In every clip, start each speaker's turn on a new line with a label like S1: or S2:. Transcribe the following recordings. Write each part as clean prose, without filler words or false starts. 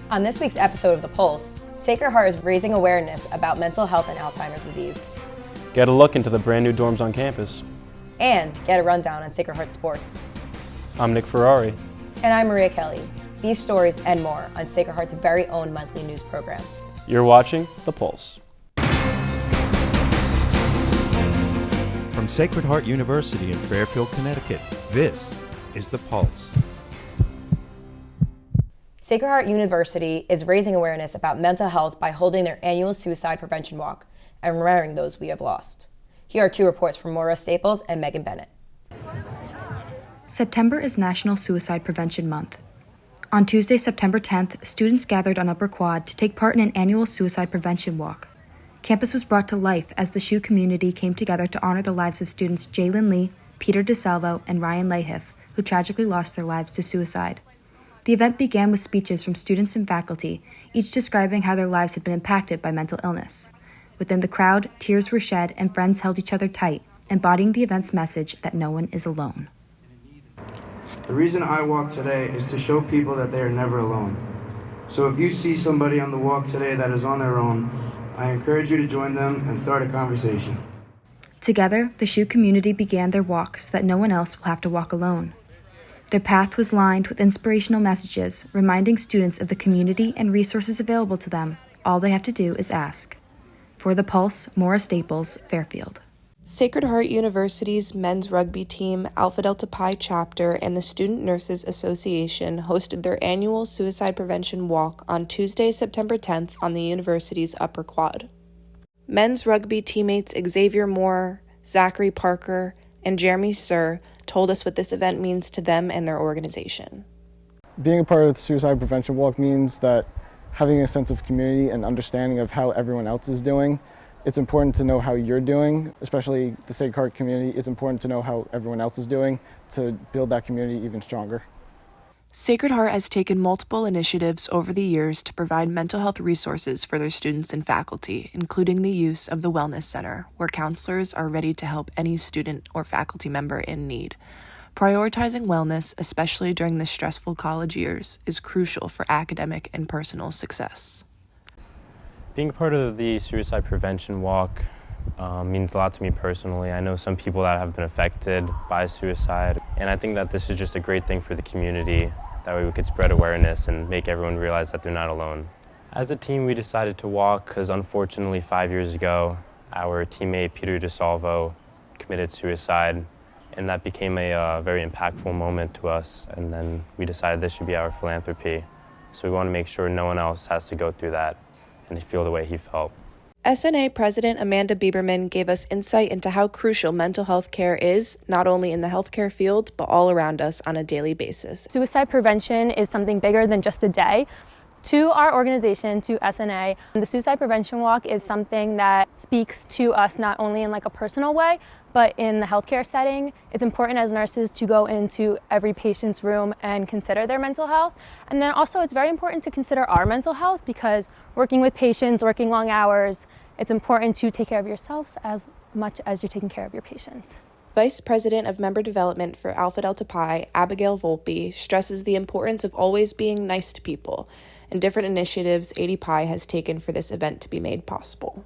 S1: On this week's episode of The Pulse, Sacred Heart is raising awareness about mental health and Alzheimer's disease.
S2: Get a look into the brand new dorms on campus.
S1: And get a rundown on Sacred Heart sports.
S2: I'm Nick Ferrari.
S1: And I'm Maria Kelly. These stories and more on Sacred Heart's very own monthly news program.
S2: You're watching The Pulse.
S3: From Sacred Heart University in Fairfield, Connecticut, this is The Pulse.
S1: Sacred Heart University is raising awareness about mental health by holding their annual suicide prevention walk and remembering those we have lost. Here are two reports from Maura Staples and Megan Bennett.
S4: September is National Suicide Prevention Month. On Tuesday, September 10th, students gathered on Upper Quad to take part in an annual suicide prevention walk. Campus was brought to life as the SHU community came together to honor the lives of students Jalen Lee, Peter DeSalvo, and Ryan Lahiff, who tragically lost their lives to suicide. The event began with speeches from students and faculty, each describing how their lives had been impacted by mental illness. Within the crowd, tears were shed and friends held each other tight, embodying the event's message that no one is alone.
S5: The reason I walk today is to show people that they are never alone. So if you see somebody on the walk today that is on their own, I encourage you to join them and start a conversation.
S4: Together, the SHU community began their walk so that no one else will have to walk alone. Their path was lined with inspirational messages, reminding students of the community and resources available to them. All they have to do is ask. For The Pulse, Maura Staples, Fairfield.
S6: Sacred Heart University's men's rugby team, Alpha Delta Pi chapter, and the Student Nurses Association hosted their annual suicide prevention walk on Tuesday, September 10th on the university's Upper Quad. Men's rugby teammates Xavier Moore, Zachary Parker, and Jeremy Sir told us what this event means to them and their organization.
S7: Being a part of the suicide prevention walk means that having a sense of community and understanding of how everyone else is doing. It's important to know how you're doing, especially the Sacred Heart community. It's important to know how everyone else is doing to build that community even stronger.
S6: Sacred Heart has taken multiple initiatives over the years to provide mental health resources for their students and faculty, including the use of the Wellness Center, where counselors are ready to help any student or faculty member in need. Prioritizing wellness, especially during the stressful college years, is crucial for academic and personal success.
S2: Being part of the suicide prevention walk means a lot to me personally. I know some people that have been affected by suicide, and I think that this is just a great thing for the community. That way we could spread awareness and make everyone realize that they're not alone. As a team, we decided to walk because unfortunately 5 years ago, our teammate Peter DeSalvo committed suicide, and that became a very impactful moment to us, and then we decided this should be our philanthropy. So we want to make sure no one else has to go through that and feel the way he felt.
S6: SNA President Amanda Bieberman gave us insight into how crucial mental health care is, not only in the healthcare field, but all around us on a daily basis.
S8: Suicide prevention is something bigger than just a day. To our organization, to SNA, the Suicide Prevention Walk is something that speaks to us not only in like a personal way, but in the healthcare setting. It's important as nurses to go into every patient's room and consider their mental health. And then also it's very important to consider our mental health because working with patients, working long hours, it's important to take care of yourselves as much as you're taking care of your patients.
S6: Vice President of Member Development for Alpha Delta Pi, Abigail Volpe, stresses the importance of always being nice to people and different initiatives ADPi has taken for this event to be made possible.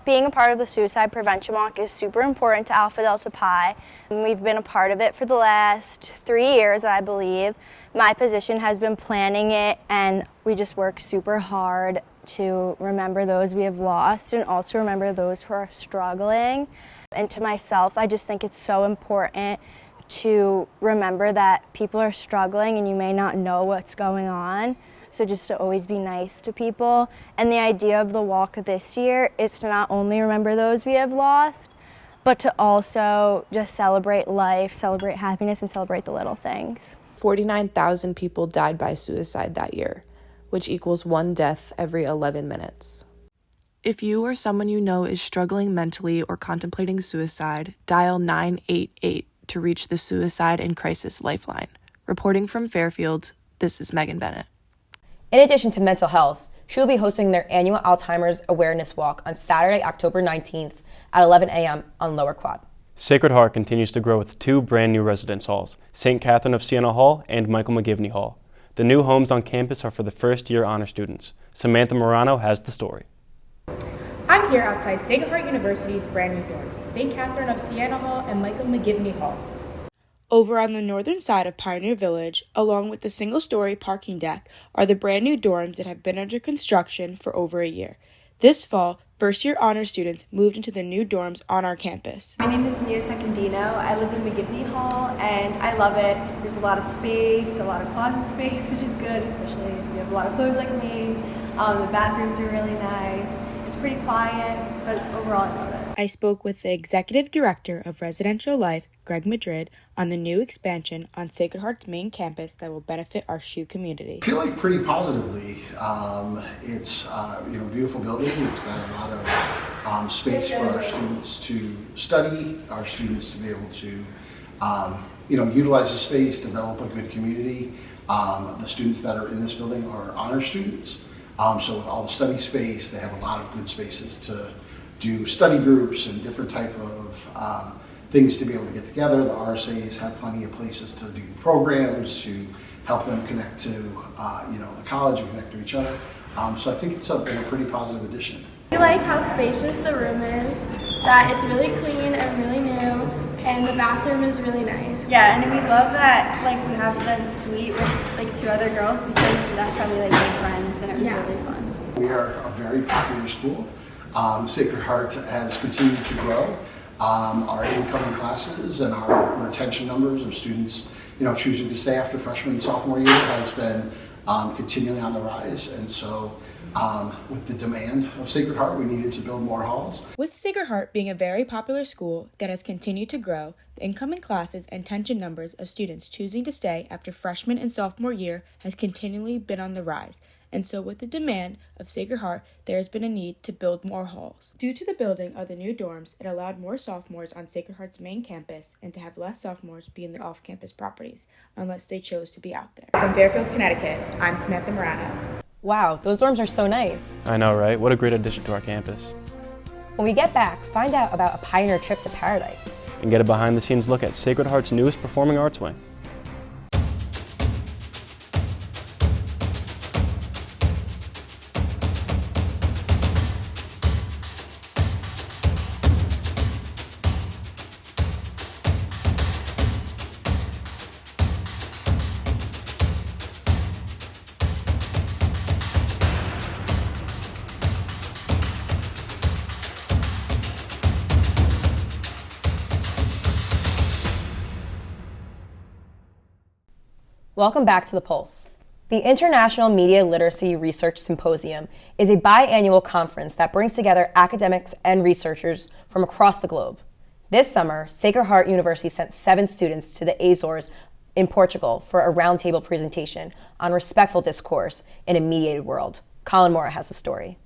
S9: Being a part of the Suicide Prevention Walk is super important to Alpha Delta Pi. We've been a part of it for the last 3 years, I believe. My position has been planning it, and we just work super hard to remember those we have lost and also remember those who are struggling. And to myself, I just think it's so important to remember that people are struggling and you may not know what's going on. So just to always be nice to people. And the idea of the walk this year is to not only remember those we have lost, but to also just celebrate life, celebrate happiness, and celebrate the little things.
S6: 49,000 people died by suicide that year, which equals 1 death every 11 minutes. If you or someone you know is struggling mentally or contemplating suicide, dial 988 to reach the Suicide and Crisis Lifeline. Reporting from Fairfield, this is Megan Bennett.
S1: In addition to mental health, SHU will be hosting their annual Alzheimer's Awareness Walk on Saturday, October 19th at 11 a.m. on Lower Quad.
S2: Sacred Heart continues to grow with 2 brand new residence halls, St. Catherine of Siena Hall and Michael McGivney Hall.
S10: The new homes on campus are for the first-year honor students. Samantha Morano has the story.
S11: I'm here outside Sacred Heart University's brand new dorms, St. Catherine of Siena Hall and Michael McGivney Hall.
S6: Over on the northern side of Pioneer Village, along with the single-story parking deck, are the brand new dorms that have been under construction for over a year. This fall, first-year honor students moved into the new dorms on our campus.
S12: My name is Mia Secondino. I live in McGivney Hall, and I love it. There's a lot of space, a lot of closet space, which is good, especially if you have a lot of clothes like me. The bathrooms are really nice. It's pretty quiet, but overall I love it.
S6: I spoke with the Executive Director of Residential Life, Greg Madrid, on the new expansion on Sacred Heart's main campus that will benefit our SHU community.
S13: I feel like pretty positively. It's a beautiful building. It's got a lot of space for our students to study, our students to be able to utilize the space, develop a good community. The students that are in this building are honor students. So with all the study space, they have a lot of good spaces to do study groups and different type of things to be able to get together. The RSAs have plenty of places to do programs to help them connect to the college and connect to each other. So I think it's been a pretty positive addition.
S14: We like how spacious the room is, that it's really clean and really new, and the bathroom is really nice.
S12: Yeah, and we love that we have the suite with 2 other girls because that's how we made friends, and it was really fun.
S13: We are a very popular school. Sacred Heart has continued to grow. Our incoming classes and our retention numbers of students, choosing to stay after freshman and sophomore year has been continually on the rise. And so with the demand of Sacred Heart, we needed to build more halls.
S6: With Sacred Heart being a very popular school that has continued to grow, the incoming classes and retention numbers of students choosing to stay after freshman and sophomore year has continually been on the rise. And so with the demand of Sacred Heart, there has been a need to build more halls. Due to the building of the new dorms, it allowed more sophomores on Sacred Heart's main campus and to have less sophomores be in the off-campus properties, unless they chose to be out there.
S11: From Fairfield, Connecticut, I'm Samantha Morano.
S1: Wow, those dorms are so nice.
S10: I know, right? What a great addition to our campus.
S1: When we get back, find out about a pioneer trip to paradise.
S10: And get a behind-the-scenes look at Sacred Heart's newest performing arts wing.
S1: Welcome back to The Pulse. The International Media Literacy Research Symposium is a biannual conference that brings together academics and researchers from across the globe. This summer, Sacred Heart University sent 7 students to the Azores in Portugal for a roundtable presentation on respectful discourse in a mediated world. Colin Mora has the story.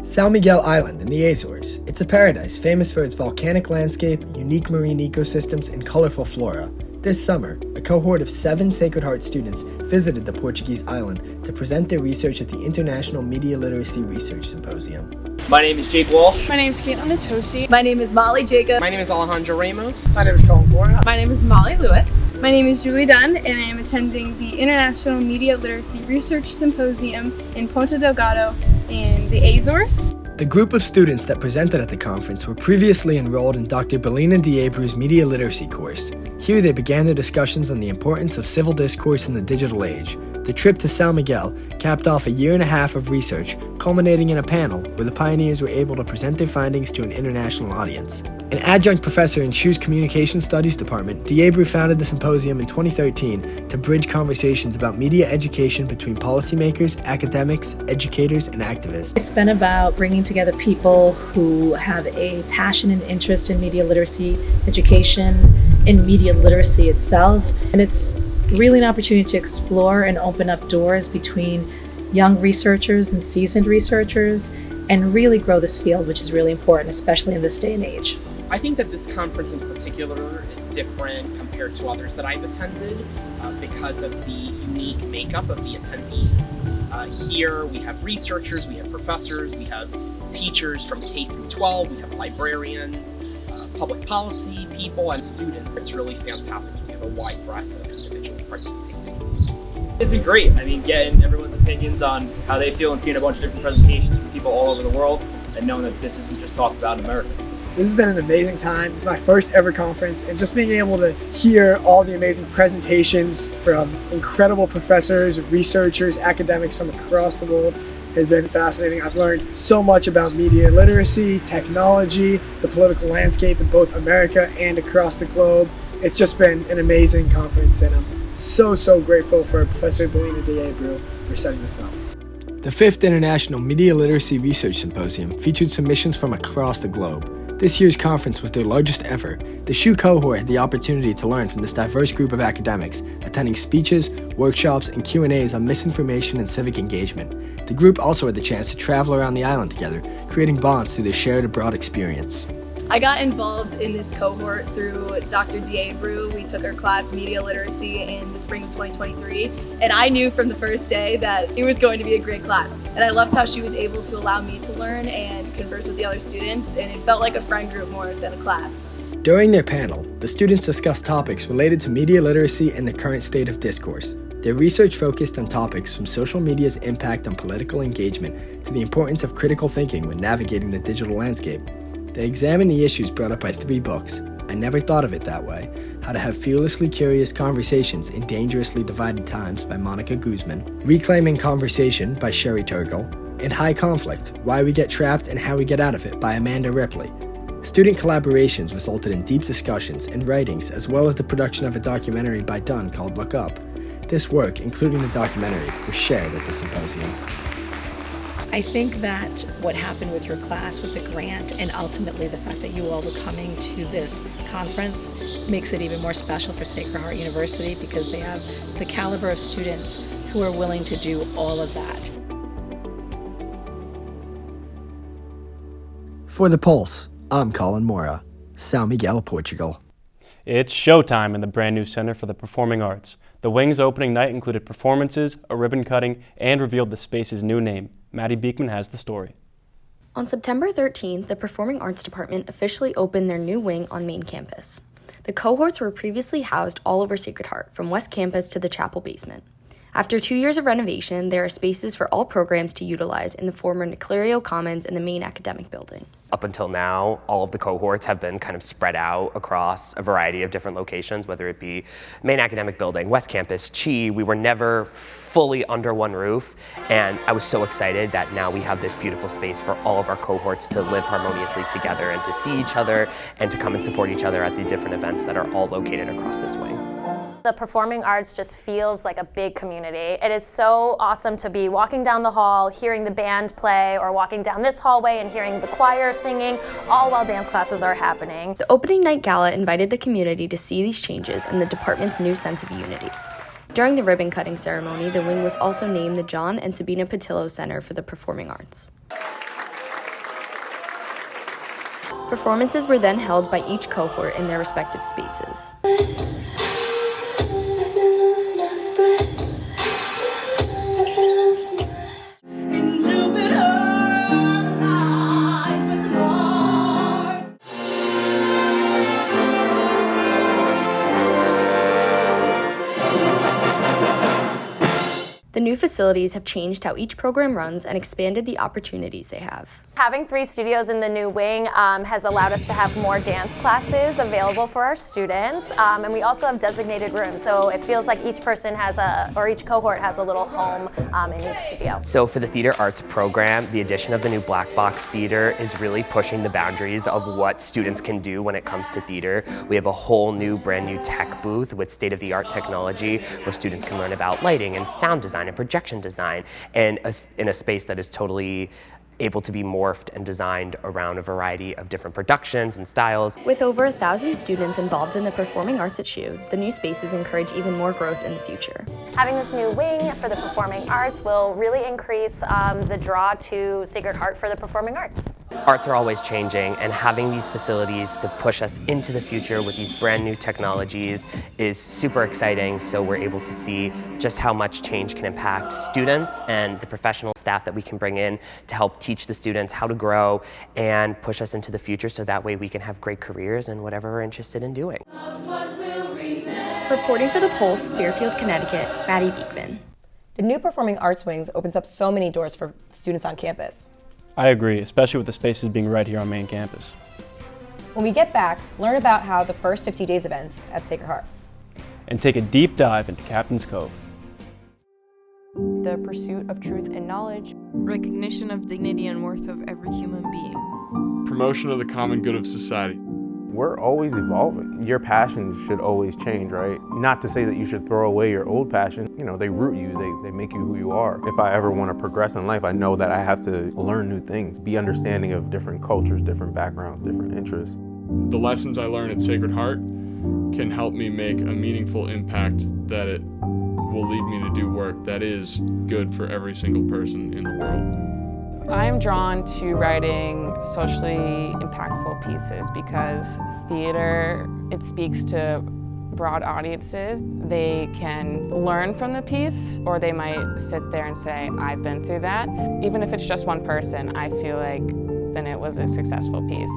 S15: São Miguel Island in the Azores. It's a paradise famous for its volcanic landscape, unique marine ecosystems, and colorful flora. This summer, a cohort of 7 Sacred Heart students visited the Portuguese island to present their research at the International Media Literacy Research Symposium.
S16: My name is Jake Walsh.
S17: My name is Caitlin Natosi.
S18: My name is Molly Jacob.
S16: My name is Alejandro Ramos.
S7: My name is Colin Mora.
S17: My name is Molly Lewis. My name is Julie Dunn, and I am attending the International Media Literacy Research Symposium in Ponta Delgado in the Azores.
S15: The group of students that presented at the conference were previously enrolled in Dr. Belina Diabru's Media Literacy course. Here they began their discussions on the importance of civil discourse in the digital age. The trip to São Miguel capped off a year and a half of research, culminating in a panel where the pioneers were able to present their findings to an international audience. An adjunct professor in SHU's Communication Studies Department, Diabru founded the symposium in 2013 to bridge conversations about media education between policymakers, academics, educators, and activists.
S19: It's been about bringing together people who have a passion and interest in media literacy, education, in media literacy itself, and it's really an opportunity to explore and open up doors between young researchers and seasoned researchers and really grow this field, which is really important, especially in this day and age.
S16: I think that this conference in particular is different compared to others that I've attended because of the unique makeup of the attendees. Here we have researchers, we have professors, we have teachers from K through 12, we have librarians, public policy people, and students. It's really fantastic to have a wide breadth of individuals participating.
S18: It's been great. I mean, getting everyone's opinions on how they feel and seeing a bunch of different presentations from people all over the world and knowing that this isn't just talked about in America.
S20: This has been an amazing time. It's my first ever conference, and just being able to hear all the amazing presentations from incredible professors, researchers, academics from across the world has been fascinating. I've learned so much about media literacy, technology, the political landscape in both America and across the globe. It's just been an amazing conference, and I'm so grateful for Professor Belina Diabru for setting this up.
S15: The 5th International Media Literacy Research Symposium featured submissions from across the globe. This year's conference was their largest ever. The SHU cohort had the opportunity to learn from this diverse group of academics, attending speeches, workshops, and Q&As on misinformation and civic engagement. The group also had the chance to travel around the island together, creating bonds through their shared abroad experience.
S17: I got involved in this cohort through Dr. Diabru. We took her class Media Literacy in the spring of 2023, and I knew from the first day that it was going to be a great class. And I loved how she was able to allow me to learn and converse with the other students, and it felt like a friend group more than a class.
S15: During their panel, the students discussed topics related to media literacy and the current state of discourse. Their research focused on topics from social media's impact on political engagement to the importance of critical thinking when navigating the digital landscape. They examined the issues brought up by 3 books: I Never Thought of It That Way, How to Have Fearlessly Curious Conversations in Dangerously Divided Times by Monica Guzman, Reclaiming Conversation by Sherry Turgle, and High Conflict, Why We Get Trapped and How We Get Out of It by Amanda Ripley. Student collaborations resulted in deep discussions and writings, as well as the production of a documentary by Dunn called Look Up. This work, including the documentary, was shared at the symposium.
S19: I think that what happened with your class, with the grant, and ultimately the fact that you all were coming to this conference makes it even more special for Sacred Heart University, because they have the caliber of students who are willing to do all of that.
S15: For The Pulse, I'm Colin Mora, São Miguel, Portugal.
S10: It's showtime in the brand new Center for the Performing Arts. The Wing's opening night included performances, a ribbon cutting, and revealed the space's new name. Maddie Beekman has the story.
S4: On September 13th, the Performing Arts Department officially opened their new wing on main campus. The cohorts were previously housed all over Sacred Heart, from West Campus to the chapel basement. After 2 years of renovation, there are spaces for all programs to utilize in the former Niclerio Commons in the main academic building.
S21: Up until now, all of the cohorts have been kind of spread out across a variety of different locations, whether it be main academic building, West Campus, Chi. We were never fully under one roof, and I was so excited that now we have this beautiful space for all of our cohorts to live harmoniously together and to see each other and to come and support each other at the different events that are all located across this wing.
S22: The performing arts just feels like a big community. It is so awesome to be walking down the hall, hearing the band play, or walking down this hallway and hearing the choir singing, all while dance classes are happening.
S4: The opening night gala invited the community to see these changes and the department's new sense of unity. During the ribbon cutting ceremony, the wing was also named the John and Sabina Patillo Center for the Performing Arts. Performances were then held by each cohort in their respective spaces. The new facilities have changed how each program runs and expanded the opportunities they have.
S22: Having 3 studios in the new wing has allowed us to have more dance classes available for our students, and we also have designated rooms, so it feels like each person has each cohort has a little home in each studio.
S21: So for the theater arts program, the addition of the new black box theater is really pushing the boundaries of what students can do when it comes to theater. We have a whole new brand new tech booth with state-of-the-art technology where students can learn about lighting and sound design and projection design, and in a space that is totally able to be morphed and designed around a variety of different productions and styles.
S4: With over 1,000 students involved in the performing arts at SHU, the new spaces encourage even more growth in the future.
S22: Having this new wing for the performing arts will really increase the draw to Sacred Heart for the performing arts.
S21: Arts are always changing, and having these facilities to push us into the future with these brand new technologies is super exciting, so we're able to see just how much change can impact students and the professional staff that we can bring in to help teach the students how to grow and push us into the future, so that way we can have great careers in whatever we're interested in doing.
S4: Reporting for The Pulse, Fairfield, Connecticut, Maddie Beekman.
S1: The new Performing Arts Wings opens up so many doors for students on campus.
S10: I agree, especially with the spaces being right here on main campus.
S1: When we get back, learn about how the first 50 days events at Sacred Heart.
S10: And take a deep dive into Captain's Cove.
S3: The pursuit of truth and knowledge.
S5: Recognition of dignity and worth of every human being.
S23: Promotion of the common good of society.
S24: We're always evolving. Your passion should always change, right? Not to say that you should throw away your old passion. You know, they root you, they make you who you are. If I ever want to progress in life, I know that I have to learn new things, be understanding of different cultures, different backgrounds, different interests.
S23: The lessons I learn at Sacred Heart can help me make a meaningful impact that it will lead me to do work that is good for every single person in the world.
S3: I'm drawn to writing socially impactful pieces because theater, it speaks to broad audiences. They can learn from the piece, or they might sit there and say, I've been through that. Even if it's just one person, I feel like then it was a successful piece.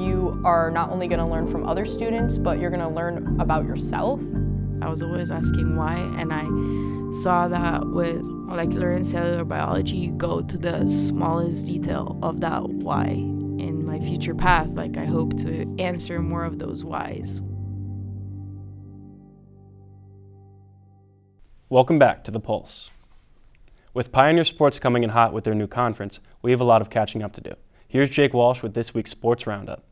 S5: You are not only going to learn from other students, but you're going to learn about yourself.
S25: I was always asking why, and I saw that with molecular and cellular biology, you go to the smallest detail of that why. In my future path, like, I hope to answer more of those whys.
S10: Welcome back to The Pulse. With Pioneer Sports coming in hot with their new conference, we have a lot of catching up to do. Here's Jake Walsh with this week's Sports Roundup.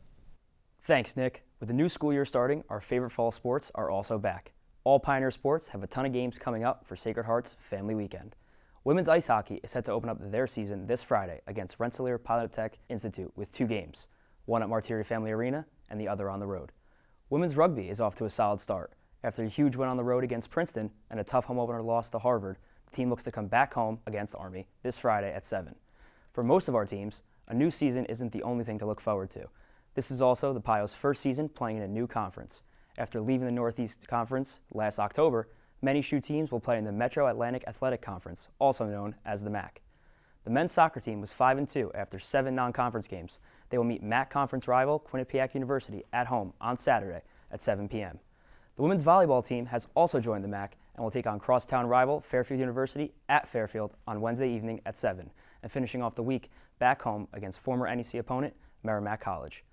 S26: Thanks, Nick. With the new school year starting, our favorite fall sports are also back. All Pioneer Sports have a ton of games coming up for Sacred Heart's Family Weekend. Women's ice hockey is set to open up their season this Friday against Rensselaer Polytech Institute with 2 games, one at Martyria Family Arena and the other on the road. Women's rugby is off to a solid start. After a huge win on the road against Princeton and a tough home opener loss to Harvard, the team looks to come back home against Army this Friday at 7. For most of our teams, a new season isn't the only thing to look forward to. This is also the Pio's first season playing in a new conference. After leaving the Northeast Conference last October, many SHU teams will play in the Metro Atlantic Athletic Conference, also known as the MAC. The men's soccer team was 5-2 after 7 non-conference games. They will meet MAC conference rival Quinnipiac University at home on Saturday at 7 p.m. The women's volleyball team has also joined the MAC and will take on crosstown rival Fairfield University at Fairfield on Wednesday evening at 7, and finishing off the week back home against former NEC opponent Merrimack College.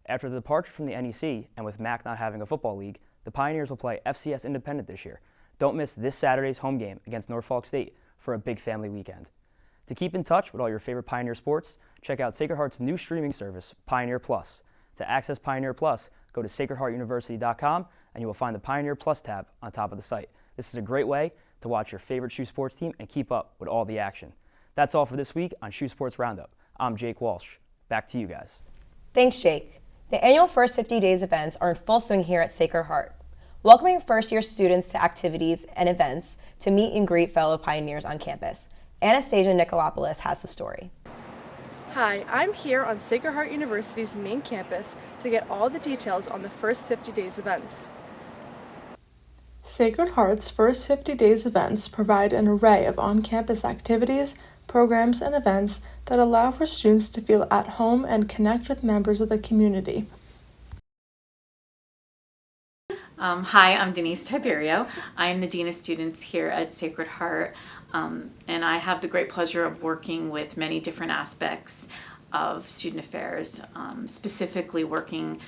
S26: After the departure from the NEC, and with MAC not having a football league, the Pioneers will play FCS Independent this year. Don't miss this Saturday's home game against Norfolk State for a big family weekend. To keep in touch with all your favorite Pioneer sports, check out Sacred Heart's new streaming service, Pioneer Plus. To access Pioneer Plus, go to sacredheartuniversity.com and you will find the Pioneer Plus tab on top of the site. This is a great way to watch your favorite SHU sports team and keep up with all the action. That's all for this week on SHU Sports Roundup. I'm Jake Walsh. Back to you guys.
S1: Thanks, Jake. The annual First 50 Days events are in full swing here at Sacred Heart, welcoming first-year students to activities and events to meet and greet fellow pioneers on campus. Anastasia Nikolopoulos has the story.
S27: Hi, I'm here on Sacred Heart University's main campus to get all the details on the First 50 Days events. Sacred Heart's First 50 Days events provide an array of on-campus activities, programs, and events that allow for students to feel at home and connect with members of the community.
S28: Hi, I'm Denise Tiberio. I am the Dean of Students here at Sacred Heart, and I have the great pleasure of working with many different aspects of student affairs, specifically working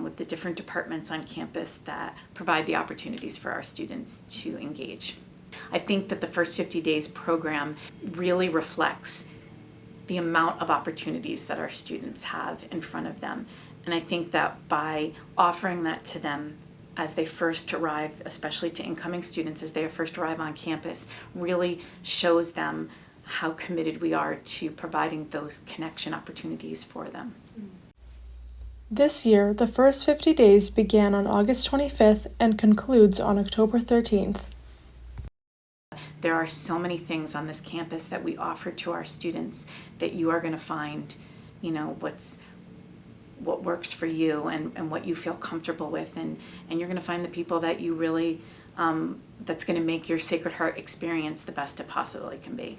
S28: with the different departments on campus that provide the opportunities for our students to engage. I think that the First 50 Days program really reflects the amount of opportunities that our students have in front of them. And I think that by offering that to them as they first arrive, especially to incoming students as they first arrive on campus, really shows them how committed we are to providing those connection opportunities for them.
S27: This year, the First 50 Days began on August 25th and concludes on October 13th.
S28: There are so many things on this campus that we offer to our students that you are going to find what works for you and what you feel comfortable with, and you're going to find the people that you really that's going to make your Sacred Heart experience the best it possibly can be.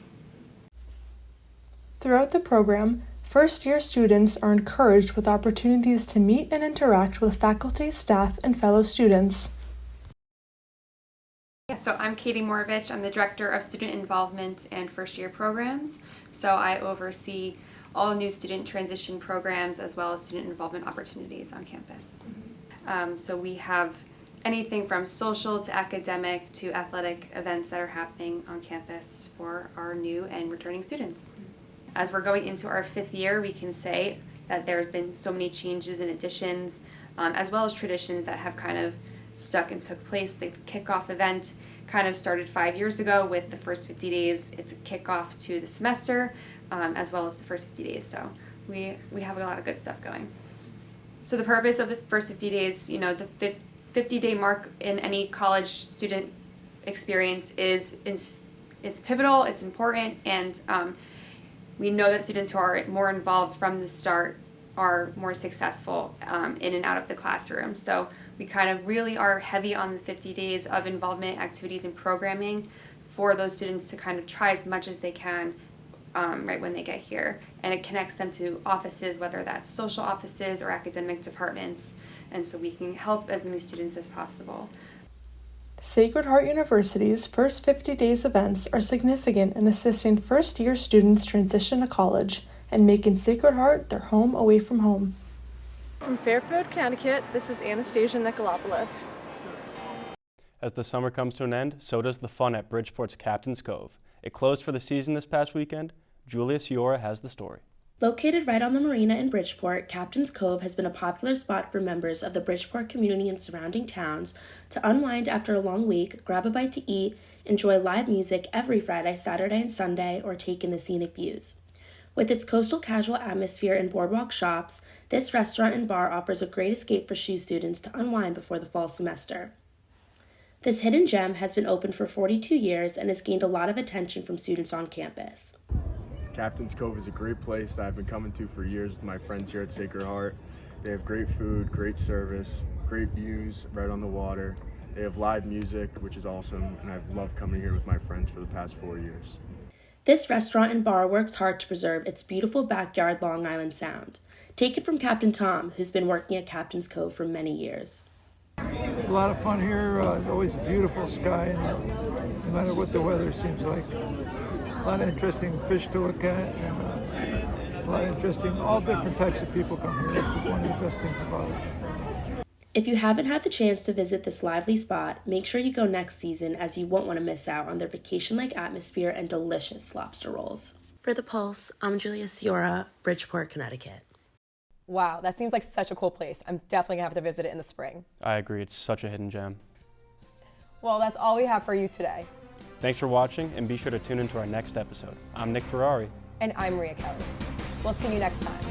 S27: Throughout the program, first-year students are encouraged with opportunities to meet and interact with faculty, staff, and fellow students.
S2: So I'm Katie Moravich. I'm the Director of Student Involvement and First Year Programs. So I oversee all new student transition programs as well as student involvement opportunities on campus. So we have anything from social to academic to athletic events that are happening on campus for our new and returning students. As we're going into our 5th year, we can say that there's been so many changes and additions, as well as traditions that have kind of stuck and took place. The kickoff event kind of started 5 years ago with the first 50 days. It's a kickoff to the semester, as well as the first 50 days. So we have a lot of good stuff going. So the purpose of the first 50 days, the 50-day mark in any college student experience is it's pivotal, it's important, and we know that students who are more involved from the start are more successful in and out of the classroom. So we kind of really are heavy on the 50 days of involvement, activities, and programming for those students to kind of try as much as they can right when they get here. And it connects them to offices, whether that's social offices or academic departments, and so we can help as many students as possible.
S27: Sacred Heart University's first 50 days events are significant in assisting first-year students transition to college and making Sacred Heart their home away from home. From Fairfield, Connecticut, this is Anastasia Nicolopoulos.
S10: As the summer comes to an end, so does the fun at Bridgeport's Captain's Cove. It closed for the season this past weekend. Julia Ciora has the story.
S6: Located right on the marina in Bridgeport, Captain's Cove has been a popular spot for members of the Bridgeport community and surrounding towns to unwind after a long week, grab a bite to eat, enjoy live music every Friday, Saturday, and Sunday, or take in the scenic views. With its coastal casual atmosphere and boardwalk shops, this restaurant and bar offers a great escape for SHU students to unwind before the fall semester. This hidden gem has been open for 42 years and has gained a lot of attention from students on campus.
S8: Captain's Cove is a great place that I've been coming to for years with my friends here at Sacred Heart. They have great food, great service, great views right on the water. They have live music, which is awesome, and I've loved coming here with my friends for the past 4 years.
S6: This restaurant and bar works hard to preserve its beautiful backyard Long Island Sound. Take it from Captain Tom, who's been working at Captain's Cove for many years.
S9: It's a lot of fun here, always a beautiful sky, no matter what the weather seems like. A lot of interesting fish to look at, and a lot of interesting, all different types of people come here. That's one of the best things about it.
S6: If you haven't had the chance to visit this lively spot, make sure you go next season, as you won't want to miss out on their vacation-like atmosphere and delicious lobster rolls. For The Pulse, I'm Julia Ciora, Bridgeport, Connecticut.
S1: Wow, that seems like such a cool place. I'm definitely gonna have to visit it in the spring.
S10: I agree, it's such a hidden gem.
S1: Well, that's all we have for you today.
S10: Thanks for watching, and be sure to tune into our next episode. I'm Nick Ferrari.
S1: And I'm Maria Kelly. We'll see you next time.